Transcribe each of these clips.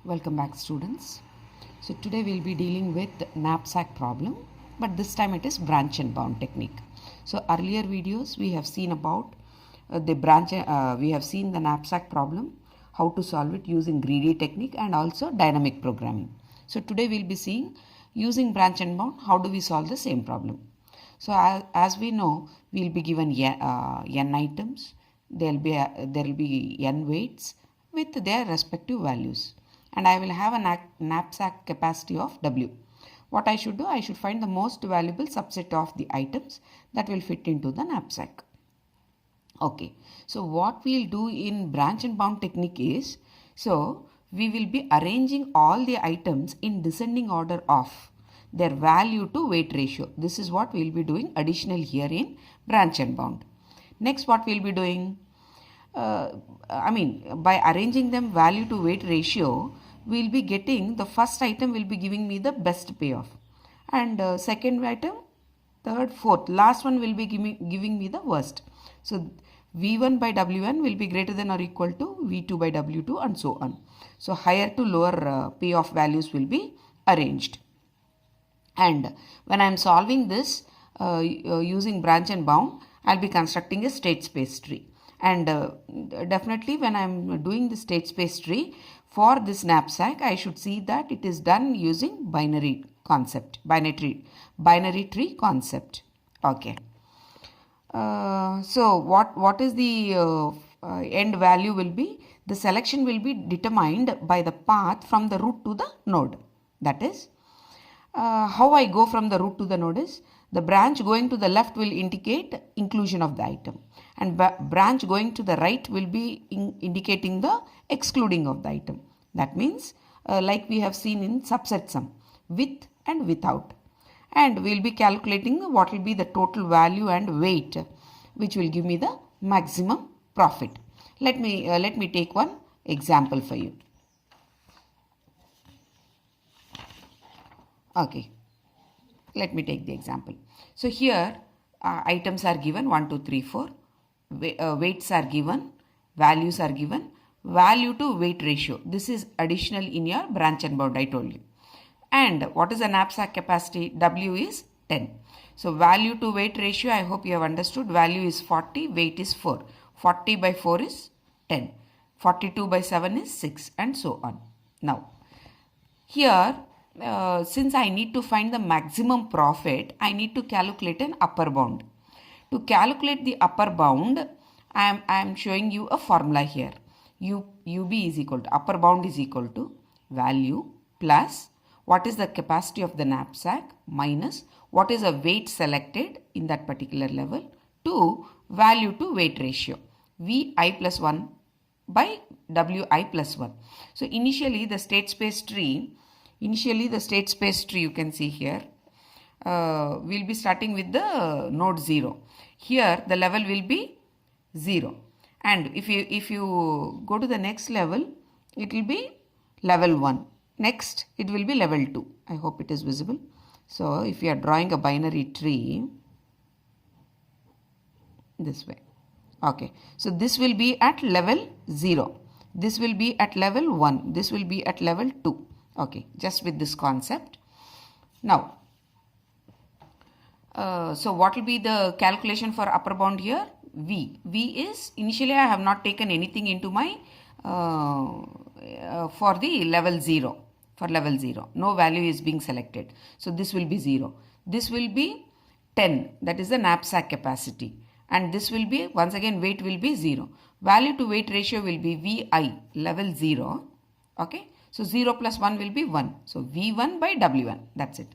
Welcome back, students. So today we'll be dealing with knapsack problem, but this time it is branch and bound technique. So earlier videos we have seen about we have seen the knapsack problem, how to solve it using greedy technique and also dynamic programming. So today we'll be seeing using branch and bound, how do we solve the same problem. So as we know, we'll be given n items. There will be n weights with their respective values, and I will have a knapsack capacity of W. What I should do, I should find the most valuable subset of the items that will fit into the knapsack. Okay, so what we'll do in branch and bound technique is, so we will be arranging all the items in descending order of their value to weight ratio. This is what we'll be doing additional here in branch and bound. Next, what we'll be doing, by arranging them value to weight ratio, we'll be getting the first item will be giving me the best payoff, and second item, third, fourth, last one will be giving me the worst. So V1 by W1 will be greater than or equal to V2 by W2 and so on. So higher to lower payoff values will be arranged. And when I am solving this using branch and bound, I'll be constructing a state space tree. And definitely when I am doing the state space tree for this knapsack, I should see that it is done using binary tree concept. Okay. So what is the end value will be? The selection will be determined by the path from the root to the node. That is, how I go from the root to the node is, the branch going to the left will indicate inclusion of the item, and branch going to the right will be indicating the excluding of the item. That means like we have seen in subset sum, with and without. And we will be calculating what will be the total value and weight, which will give me the maximum profit. Let me take one example for you. Okay, let me take the example. So here items are given 1, 2, 3, 4. Weights are given, values are given, value to weight ratio. This is additional in your branch and bound, I told you. And what is the knapsack capacity? W is 10. So value to weight ratio, I hope you have understood. Value is 40, weight is 4. 40 by 4 is 10. 42 by 7 is 6, and so on. Now, here, since I need to find the maximum profit, I need to calculate an upper bound. To calculate the upper bound, I am showing you a formula here. UB is equal to, upper bound is equal to value plus what is the capacity of the knapsack minus what is a weight selected in that particular level to value to weight ratio, Vi plus 1 by Wi plus 1. So initially the state space tree you can see here, we'll be starting with the node 0. Here the level will be 0, and if you go to the next level, it will be level 1. Next, it will be level 2. I hope it is visible. So if you are drawing a binary tree this way. Okay. So this will be at level 0. This will be at level 1. This will be at level 2. Okay. Just with this concept. Now, so what will be the calculation for upper bound here? V. V is, initially I have not taken anything into my for the level 0. For level 0, no value is being selected. So this will be 0. This will be 10. That is the knapsack capacity. And this will be, once again, weight will be 0. Value to weight ratio will be Vi, level 0. Okay. So 0 plus 1 will be 1. So V1 by W1. That's it.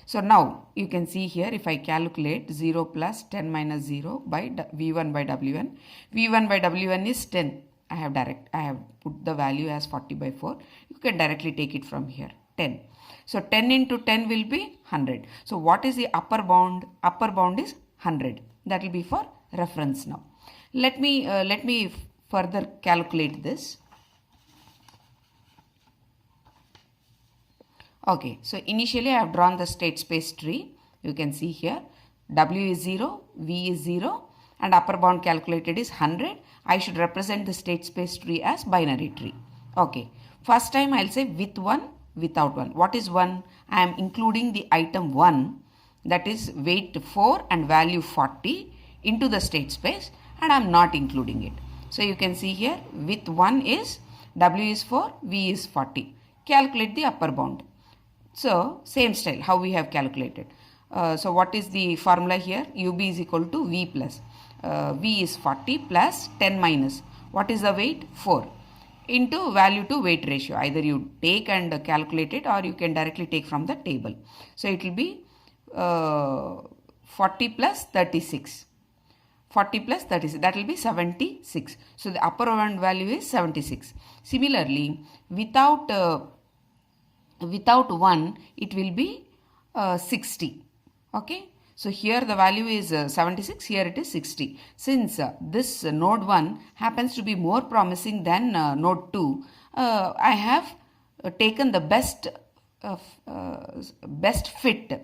So now you can see here, if I calculate 0 plus 10 minus 0 by V1 by W1. V1 by W1 is 10. I have put the value as 40 by 4. You can directly take it from here, 10. So 10 into 10 will be 100. So what is the upper bound? Upper bound is 100. That will be for reference now. Let me further calculate this. Okay, so initially I have drawn the state space tree. You can see here, W is 0, V is 0, and upper bound calculated is 100. I should represent the state space tree as binary tree. Okay. First time I'll say with 1, without 1. What is 1? I am including the item 1, that is weight 4 and value 40 into the state space, and I am not including it. So you can see here with 1 is W is 4, V is 40. Calculate the upper bound. So same style how we have calculated. So what is the formula here? UB is equal to V plus. V is 40 plus 10 minus. What is the weight? 4 into value to weight ratio. Either you take and calculate it, or you can directly take from the table. So it will be 40 plus 36. 40 plus 36, that will be 76. So the upper bound value is 76. Similarly, without 1, it will be 60. Okay. So here the value is 76, here it is 60. Since this node 1 happens to be more promising than node 2, I have taken the best fit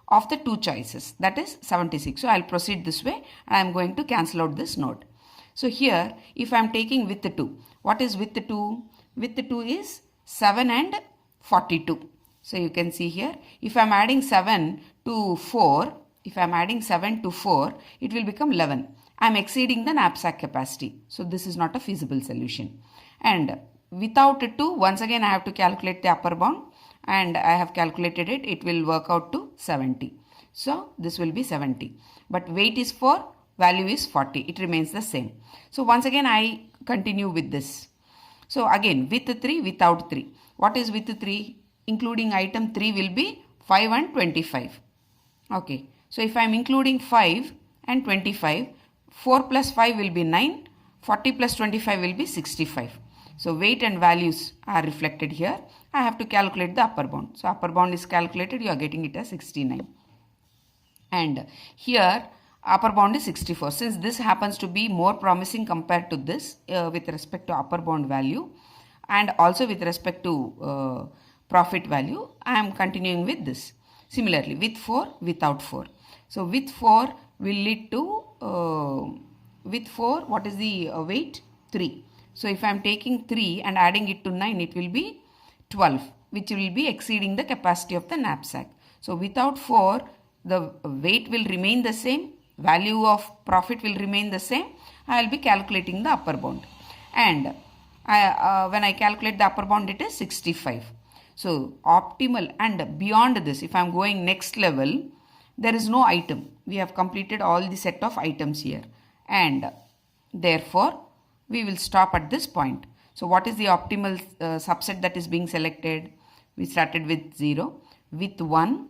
of the two choices, that is 76. So I'll proceed this way, and I'm going to cancel out this node. So here if I'm taking with 2, what is with 2? With 2 is 7 and 42. So you can see here, if I am adding 7 to 4, it will become 11. I am exceeding the knapsack capacity. So this is not a feasible solution. And without 2, once again I have to calculate the upper bound, and I have calculated it. It will work out to 70. So this will be 70. But weight is 4, value is 40. It remains the same. So once again I continue with this. So again with 3, without 3. What is with 3? Including item 3 will be 5 and 25. Okay. So if I am including 5 and 25, 4 plus 5 will be 9, 40 plus 25 will be 65. So weight and values are reflected here. I have to calculate the upper bound. So upper bound is calculated, you are getting it as 69. And here upper bound is 64. Since this happens to be more promising compared to this with respect to upper bound value, and also with respect to profit value, I am continuing with this. Similarly with 4, without 4. So with 4 will lead to, with 4 what is the weight? 3. So if I am taking 3 and adding it to 9, it will be 12, which will be exceeding the capacity of the knapsack. So without 4, the weight will remain the same, value of profit will remain the same. I will be calculating the upper bound, and when I calculate the upper bound, it is 65. So optimal, and beyond this, if I am going next level, there is no item. We have completed all the set of items here, and therefore we will stop at this point. So what is the optimal subset that is being selected? We started with 0, with 1,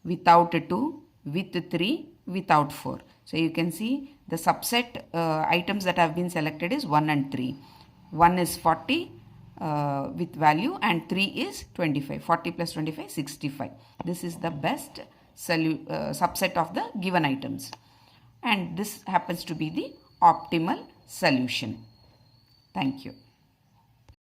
without 2, with 3, without 4. So you can see the subset items that have been selected is 1 and 3. 1 is 40 with value, and 3 is 25. 40 plus 25, 65. This is the best subset of the given items, and this happens to be the optimal solution. Thank you.